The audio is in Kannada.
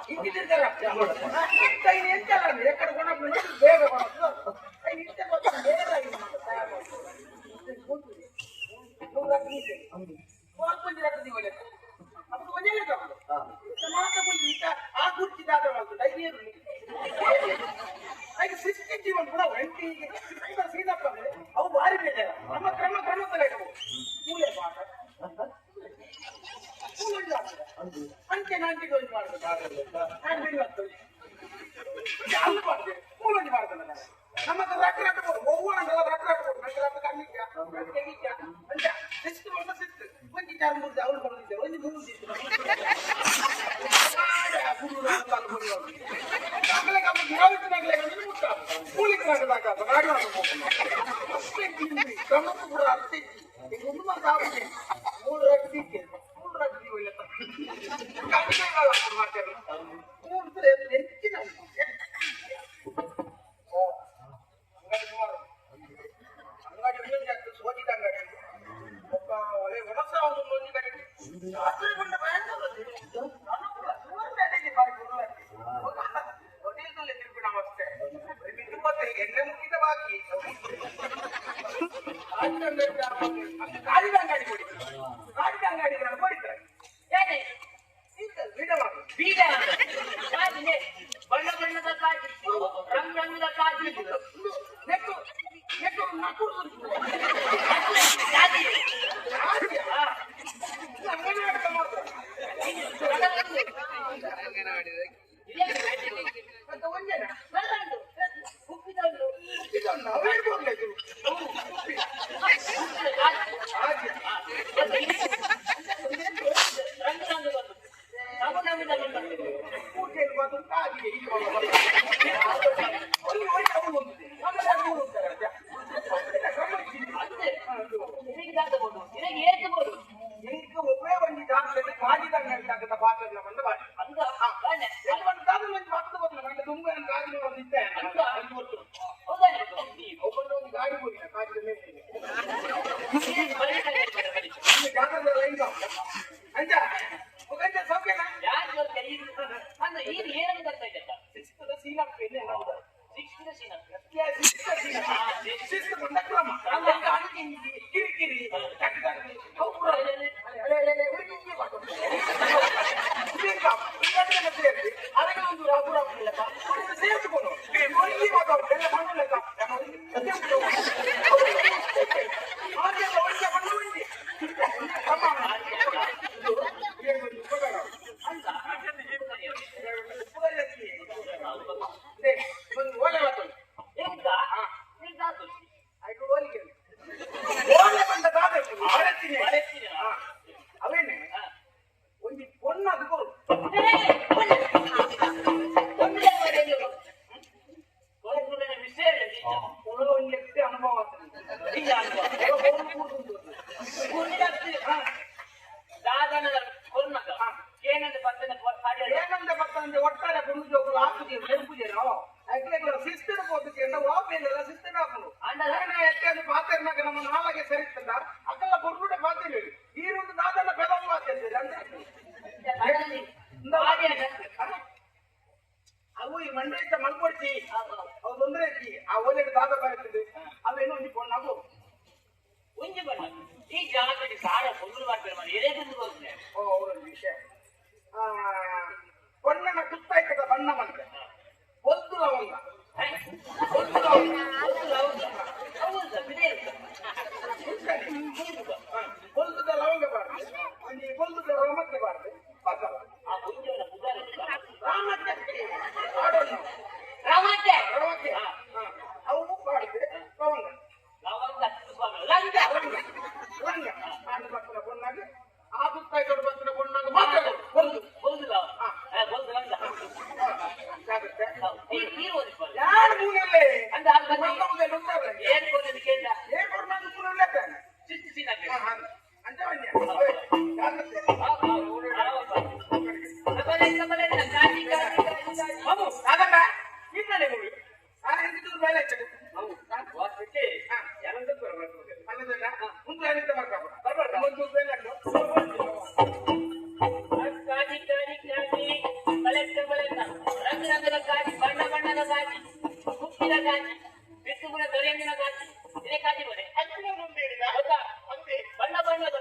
ಹಿಂಗಿದ್ದಿರ್ತಾರ ಎಂತೆಲ್ಲ ಎಕಡೆ ಕೊಡ ಬೇಗ ಕೊಡೋದು ಆ ಕುರ್ಚಿ ಹಾಗೆ ಸೃಷ್ಟಿ ಜೀವನ ಕೂಡ ಒಂಟಿ ಸೀದಪ್ಪ ಅಂದ್ರೆ ಅವು ಭಾರಿ ಬೇಜಾರ ನಮ್ಮ ಕ್ರಮ ಕ್ರಮದಲ್ಲ ಮೂಲೆ ಪಾಠ ಅಂಕೆ ನಾಂಟಿ ಮಾಡ್ಬೇಕು ಮೂಲಂಜಿ ಮಾಡ್ತಾನೆ ನಮ್ಮದು ರಟ್ ರಟ್ ಕೊಡು ಒವ್ವನಲ್ಲ ರಟ್ ರಟ್ ಕೊಡು ನಂಗೆ ರಟ್ ಕಣ್ಣಿದ್ಯ ಅಂತ ಎಷ್ಟು ವರ್ಷ ಸಿಕ್ತು ಒಂಜಿ ಚಾರು ಮುರಿದ ಅವಳು ಬಂದಿದ್ದೆ ಒಂದು ಮುರಿದಿತ್ತು ಕ್ರಮಕ್ಕೂ ಕೂಡ ಅರ್ಥ ಒಂದು ಮಾತು ಆಗುತ್ತೆ 3 ರಟ್ಟಿ 3 ರಟ್ಟಿ ಒಳ್ಳೆ ಹೆಚ್ಚಿನ ಅಂಗಡಿ ಸೋಜಿದ ಅಂಗಡಿ ಒಬ್ಬ ಒಳ್ಳೆ ವ್ಯವಸಾಯ ಒಂದು ಕಡೆ ಎಣ್ಣೆ ಮುಗಿದ ಬಾಕಿ ಗಾಡಿದ ಅಂಗಡಿ ಕೊಡಿ ಗಾಡಿದ ಅಂಗಡಿಗಳನ್ನು ಕೊಡಿತಾರೆ ಬಣ್ಣ ಬಣ್ಣದ ಕಾಜಿ ರಂಗ್ ರಂಗದ ಕಾಜಿ ನೆಟ್ಟು ನೆಟ್ಟು ನಕುರು ಒಬ್ಬೇ ಒಂದು ದಾಖಲೆ ಕಾಜಿದ ಅಂಗಡಿ ತಕ್ಕಂತ ಪಾತ್ರ ಬಂದ ತುಂಬ ಗಾಡಿ ಬಂದಿದ್ದೆ ಒಬ್ಬರು ಒಂದು ಗಾಡಿ ಹೋಗಿಲ್ಲ ಕಾಜಿದ ಮೇಲೆ ಅಂಜ ಮುಖಂಜ ಸೌಖ್ಯನಾ ಅಂದ್ರೆ ಈಗ ಏನಂತ ಬರ್ತಾ ಇದೆ ಶಿಸ್ತದ ಸೀನಪ್ಪೇನೆ ಶಿಕ್ಷಣ ಕ್ರಮ ಕಿರಿಕಿರಿ ಅದಕ್ಕೆ ಒಂದು ರಾಬು ಸೇರಿಸಿಕೊಂಡು ಅವೇನೆ ಒಂದು ಪೊನ್ನದು ಕೊಡು ಒಂದು ಎಷ್ಟೇ ಅನುಭವ ಏನಂತ ಬರ್ತಂದ್ರೆ ಒಟ್ಟಾರೆ ಕೊಂದು ಹಾಕುದು ನೆನಪುಜೇನೋ ಶಿಸ್ತಿನ ಹೋದಕ್ಕೆ ವಾಪೇನೆಲ್ಲ ಶಿಸ್ತಿನ ಹಾಕುದು ಎಷ್ಟೇ ಪಾತ್ರನಾಗ ನಮ್ಮ ನಾಳೆಗೆ ಸರಿತದ ಅಕ್ಕಲ್ಲ ಕೊಡ್ಬಿಟ್ಟೆ ಪಾತ್ರ ಈ ಒಂದು ನಾದನ್ನ ಬೆದವು ಮಾತಾಡ್ತೀರಿ ಅವು ಈ ಮಂಡ್ಯ ಮಲ್ಕೊಡ್ತಿ ಅವು ತೊಂದರೆ ಐತಿ ಆ ಒಳ್ಳೆ ದಾದ ಬರ್ತದೆ ಅವೇನೋ ಒಂದು ಪೊಣ್ಣಾಗು ಒಂಜಿ ಬಣ್ಣ ಈ ಜಾಗದಲ್ಲಿ ಸಾರ పొంగులు ಮಾಡ್ತಾರೆ ಮನೆ ಎರೆ ಬಂದು ಬರುತ್ತೆ ಓ ಅವರೊಂದು ವಿಷಯ ಪೊಣ್ಣನ ತುತ್ತಾಯ್ತದ ಬಣ್ಣ ಮಂತೆ ಒಂದು ಲವಂಗ ಹೊಲ್ದ ಲವಂಗ ಬಾರ್ದು ಒಂದು ಹೊಲ್ದ ರಮಕ್ಕೆ ಬಾರ್ದು ಪಸಲ ರಾಮಕ್ಕೆ ಅವು ಬಾರ್ದು ಲವಂಗ ಲಂಗ ಬರ್ತನ ಪೊಣ್ಣಾಗ ಆ ತುತ್ತಾಯ್ತದ ಬರ್ತನ ಪೊಣ್ಣಾಗ ಮಾತ್ರ ಹೊಲ್ದು ಜಾಗ್ರತೆ ಯಾರು ಮೂನಲ್ಲೇ ಅಂತ ಏನ್ ಕೇಳ ಏನ್ ಕೊಡ್ನಾಗ ಮೂನಲ್ಲೇ ಶಿಸ್ತು ಅಂತ ಕಲೆಕ್ಟರ್ ಬಣ್ಣದ ಕಾಜಿ ಬಣ್ಣ ಬಣ್ಣದ ಕಾಜಿ ತುಪ್ಪಿನ ಕಾಜಿ ಬಿಟ್ಟು ಕೂಡ ದೊರೆಯಂಗಿನ ಕಾಜಿ ಇದೇ ಕಾಜಿ ಬರೆ ಅಜ್ಜಿನವರು ಒಂದು ಹೇಳಿದ ಹೌದಾ ಅಂತೆ ಬಣ್ಣ ಬಣ್ಣದ